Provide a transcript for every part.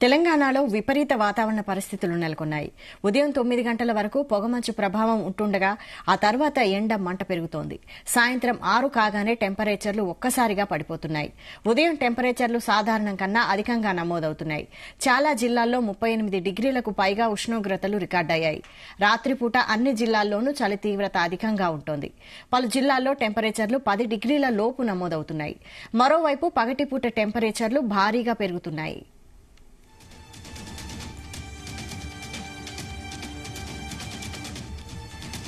తెలంగాణలో విపరీత వాతావరణ పరిస్థితులు నెలకొన్నాయి. ఉదయం 9 గంటల వరకు పొగమంచు ప్రభావం ఉంటుండగా ఆ తర్వాత ఎండ మంట పెరుగుతోంది. సాయంత్రం 6 కాగానే టెంపరేచర్లు ఒక్కసారిగా పడిపోతున్నాయి. ఉదయం టెంపరేచర్లు సాధారణం కన్నా అధికంగా నమోదవుతున్నాయి. చాలా జిల్లాల్లో 38 డిగ్రీలకు పైగా ఉష్ణోగ్రతలు రికార్డయ్యాయి. రాత్రిపూట అన్ని జిల్లాల్లోనూ చలి తీవ్రత అధికంగా ఉంటోంది. పలు జిల్లాల్లో టెంపరేచర్లు 10 డిగ్రీల లోపు నమోదవుతున్నాయి. మరోవైపు పగటిపూట టెంపరేచర్లు భారీగా పెరుగుతున్నాయి.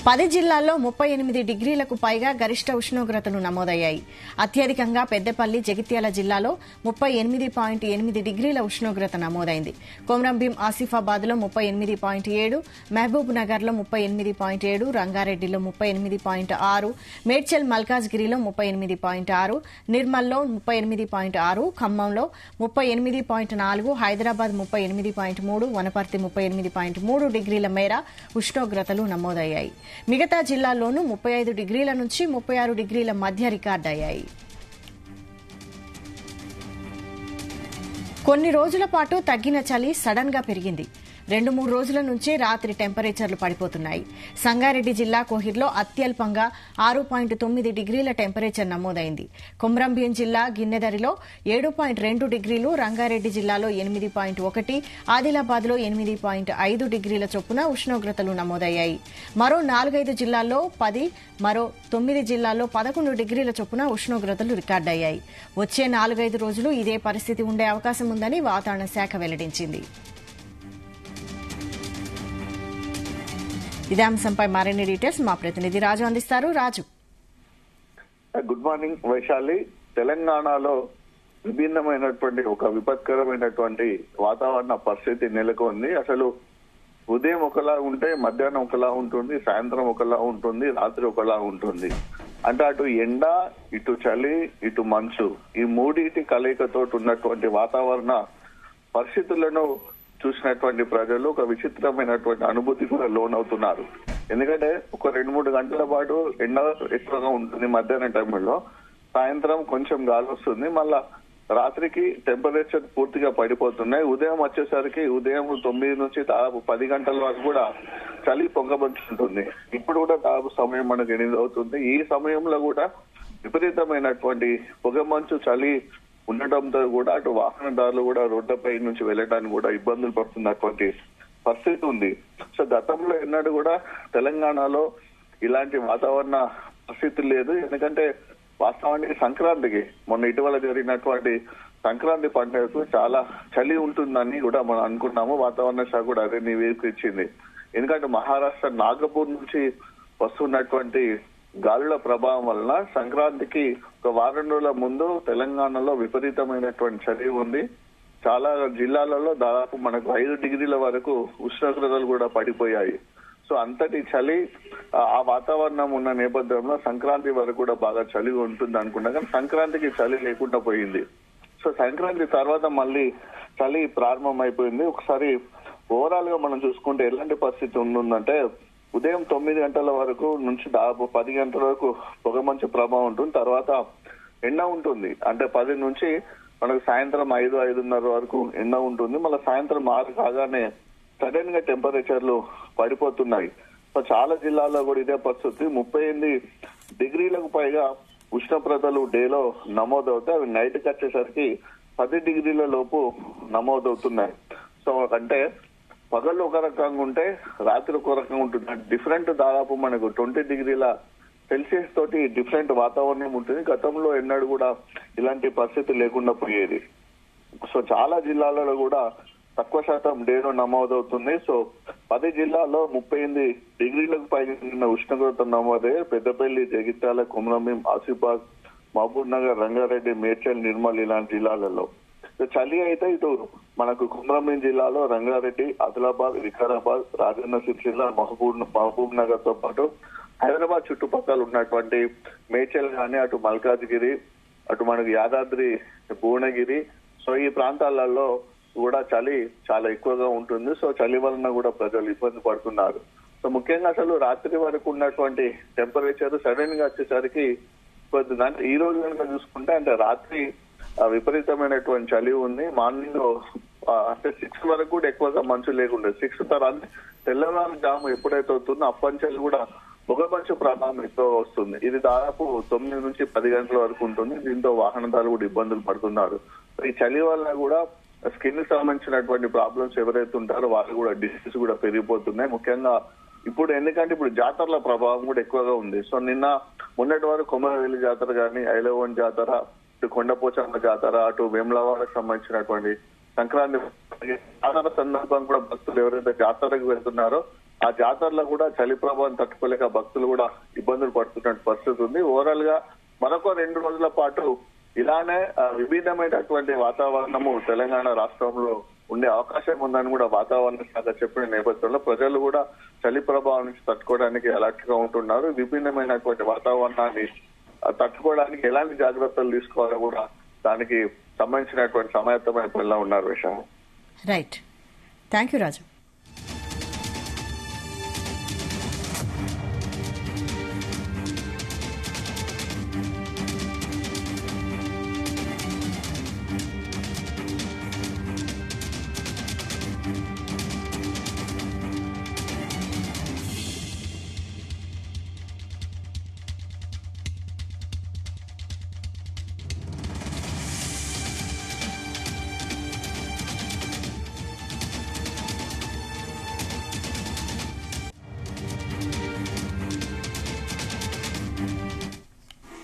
10 జిల్లాల్లో 38 డిగ్రీలకు పైగా గరిష్ట ఉష్ణోగ్రతలు నమోదయ్యాయి. అత్యధికంగా పెద్దపల్లి, జగిత్యాల జిల్లాలో 38.8 డిగ్రీల ఉష్ణోగ్రత నమోదైంది. కొమరంభీం, ఆసిఫాబాద్లో 38.7, మహబూబ్ నగర్లో 38.7, రంగారెడ్డిలో 38.6, మేడ్చల్ మల్కాజ్గిరిలో 38.6, నిర్మల్లో 38.6, ఖమ్మంలో 38.4, హైదరాబాద్ 38.3, వనపర్తి 38.3 డిగ్రీల మేర ఉష్ణోగ్రతలు నమోదయ్యాయి. మిగతా జిల్లాల్లోనూ 35 డిగ్రీల నుంచి 36 డిగ్రీల మధ్య రికార్డయ్యాయి. కొన్ని రోజుల పాటు తగ్గిన చలి సడన్ గా పెరిగింది. 2-3 రోజుల నుంచి రాత్రి టెంపరేచర్లు పడిపోతున్నాయి. సంగారెడ్డి జిల్లా కోహిర్లో అత్యల్పంగా 6.9 డిగ్రీల టెంపరేచర్ నమోదైంది. కొమరంభీం జిల్లా గిన్నెదరిలో 7.2 డిగ్రీలు, రంగారెడ్డి జిల్లాలో 8.1, ఆదిలాబాద్లో 8.5 డిగ్రీల చొప్పున ఉష్ణోగ్రతలు నమోదయ్యాయి. మరో 4-5 జిల్లాల్లో 10, మరో 9 జిల్లాల్లో 11 డిగ్రీల చొప్పున ఉష్ణోగ్రతలు రికార్డయ్యాయి. వచ్చే 4-5 రోజులు ఇదే పరిస్థితి ఉండే అవకాశం ఉందని వాతావరణ శాఖ వెల్లడించింది. ఇదే అంశంపై మరిన్ని డీటెయిల్స్ మా ప్రతినిధి రాజు అందిస్తారు. రాజు, గుడ్ మార్నింగ్ వైశాలి. తెలంగాణలో విభిన్నమైనటువంటి ఒక విపత్కరమైనటువంటి వాతావరణ పరిస్థితి నెలకొంది. అసలు ఉదయం ఒకలా ఉంటే మధ్యాహ్నం ఒకలా ఉంటుంది, సాయంత్రం ఒకలా ఉంటుంది, రాత్రి ఒకలా ఉంటుంది. అంటే అటు ఎండ, ఇటు చలి, ఇటు మంచు, ఈ మూడింటి కలయికతో ఉన్నటువంటి వాతావరణ పరిస్థితులను చూసినటువంటి ప్రజలు ఒక విచిత్రమైనటువంటి అనుభూతి కూడా లోనవుతున్నారు. ఎందుకంటే ఒక 2-3 గంటల పాటు ఎండ ఎక్కువగా ఉంటుంది మధ్యాహ్నం టైంలో, సాయంత్రం కొంచెం గాలి వస్తుంది, మళ్ళా రాత్రికి టెంపరేచర్ పూర్తిగా పడిపోతున్నాయి. ఉదయం వచ్చేసరికి ఉదయం 9 నుంచి దాదాపు 10 గంటల వరకు కూడా చలి పొంగబడుతుంటుంది. ఇప్పుడు కూడా దాదాపు సమయం మనకు 8 అవుతుంది. ఈ సమయంలో కూడా విపరీతమైనటువంటి పొగమంచు చలి ఉండటంతో కూడా అటు వాహనదారులు కూడా రోడ్లపై నుంచి వెళ్ళడానికి కూడా ఇబ్బందులు పడుతున్నటువంటి పరిస్థితి ఉంది. సో గతంలో ఎన్నడూ కూడా తెలంగాణలో ఇలాంటి వాతావరణ పరిస్థితి లేదు. ఎందుకంటే వాస్తవానికి సంక్రాంతికి మొన్న ఇటీవల జరిగినటువంటి సంక్రాంతి పండుగకు చాలా చలి ఉంటుందని కూడా మనం అనుకున్నాము. వాతావరణ శాఖ కూడా అదే నివేదిక ఇచ్చింది. ఎందుకంటే మహారాష్ట్ర నాగపూర్ నుంచి వస్తున్నటువంటి గాలుల ప్రభావం వలన సంక్రాంతికి ఒక వారం రోజుల ముందు తెలంగాణలో విపరీతమైనటువంటి చలి ఉంది. చాలా జిల్లాలలో దాదాపు మనకు 5 డిగ్రీల వరకు ఉష్ణోగ్రతలు కూడా పడిపోయాయి. సో అంతటి చలి ఆ వాతావరణం ఉన్న నేపథ్యంలో సంక్రాంతి వరకు కూడా బాగా చలి ఉంటుంది అనుకున్నా, కానీ సంక్రాంతికి చలి లేకుండా పోయింది. సో సంక్రాంతి తర్వాత మళ్ళీ చలి ప్రారంభమైపోయింది. ఒకసారి ఓవరాల్ గా మనం చూసుకుంటే ఎలాంటి పరిస్థితి ఉంటుందంటే ఉదయం 9 గంటల వరకు నుంచి దాదాపు 10 గంటల వరకు పొగమంచు ప్రభావం ఉంటుంది. తర్వాత ఎండ ఉంటుంది. అంటే 10 నుంచి మనకు సాయంత్రం 5-5:30 వరకు ఎండ ఉంటుంది. మళ్ళీ సాయంత్రం 6 కాగానే సడన్ గా టెంపరేచర్లు పడిపోతున్నాయి. సో చాలా జిల్లాల్లో కూడా ఇదే పరిస్థితి. 38 డిగ్రీలకు పైగా ఉష్ణోగ్రతలు డేలో నమోదవుతాయి. అవి నైట్కి వచ్చేసరికి 10 డిగ్రీల లోపు నమోదవుతున్నాయి. సో అంటే పగళ్ళు ఒక రకంగా ఉంటే రాత్రి ఒక రకంగా ఉంటుంది. డిఫరెంట్ దాదాపు మనకు 20 డిగ్రీల సెల్సియస్ తోటి డిఫరెంట్ వాతావరణం ఉంటుంది. గతంలో ఎన్నడూ కూడా ఇలాంటి పరిస్థితి లేకుండా పోయేది. సో చాలా జిల్లాలలో కూడా తక్కువ శాతం డేలో నమోదవుతుంది. సో 10 జిల్లాల్లో 38 డిగ్రీలకు పైన ఉష్ణోగ్రత నమోదయ్యాయి. పెద్దపల్లి, జగిత్యాల, కొమరంభీం, ఆసిఫాబాద్, మహబూబ్ నగర్, రంగారెడ్డి, మేడ్చల్, నిర్మల్ ఇలాంటి జిల్లాలలో. చలి అయితే ఇటు మనకు కొమరంభీం జిల్లాలో రంగారెడ్డి, ఆదిలాబాద్, వికారాబాద్, రాజన్న సిరిసిల్ల, మహబూబ్ నగర్ తో పాటు హైదరాబాద్ చుట్టుపక్కల ఉన్నటువంటి మేడ్చల్ గానీ, అటు మల్కాజ్గిరి, అటు మనకు యాదాద్రి, భువనగిరి, సో ఈ ప్రాంతాలలో కూడా చలి చాలా ఎక్కువగా ఉంటుంది. సో చలి వలన కూడా ప్రజలు ఇబ్బంది పడుతున్నారు. సో ముఖ్యంగా అసలు రాత్రి వరకు ఉన్నటువంటి టెంపరేచర్ సడన్ గా వచ్చేసరికి ఈ రోజు కనుక చూసుకుంటే అంటే రాత్రి విపరీతమైనటువంటి చలి ఉంది. మార్నింగ్ అంటే 6 వరకు కూడా ఎక్కువగా మంచు లేకుండా 6 తర్వాత తెల్లవారుజాము ఎప్పుడైతే అవుతుందో అప్పంచెలు కూడా పొగమంచు ప్రభావం ఎక్కువ వస్తుంది. ఇది దాదాపు 9 నుంచి 10 గంటల వరకు ఉంటుంది. దీంతో వాహనదారులు కూడా ఇబ్బందులు పడుతున్నారు. ఈ చలి వల్ల కూడా స్కిన్ కి సంబంధించినటువంటి ప్రాబ్లమ్స్ ఎవరైతే ఉంటారో వాళ్ళు కూడా డిసీజ్ కూడా పెరిగిపోతున్నాయి. ముఖ్యంగా ఇప్పుడు ఎందుకంటే ఇప్పుడు జాతరల ప్రభావం కూడా ఎక్కువగా ఉంది. సో మొన్నటి వరకు కొమరవెల్లి జాతర కానీ, ఐలవన్ జాతర, ఇటు కొండపోచమ్మ జాతర, అటు వేములవాడకు సంబంధించినటువంటి సంక్రాంతి జాతర సందర్భం కూడా భక్తులు ఎవరైతే జాతరకు వెళ్తున్నారో ఆ జాతరలో కూడా చలి ప్రభావం తట్టుకోలేక భక్తులు కూడా ఇబ్బందులు పడుతున్న పరిస్థితి ఉంది. ఓవరాల్ గా మరొక 2 రోజుల పాటు ఇలానే విభిన్నమైనటువంటి వాతావరణము తెలంగాణ రాష్ట్రంలో ఉండే అవకాశం ఉందని కూడా వాతావరణ శాఖ చెప్పిన నేపథ్యంలో ప్రజలు కూడా చలి ప్రభావం నుంచి తట్టుకోవడానికి అలర్ట్ గా ఉంటున్నారు. విభిన్నమైనటువంటి వాతావరణాన్ని తట్టుకోవడానికి ఎలాంటి జాగ్రత్తలు తీసుకోవాలో కూడా దానికి సంబంధించినటువంటి సమాయత్తమైన పిల్లలు ఉన్నారు విషయం. రైట్. Thank you Raju.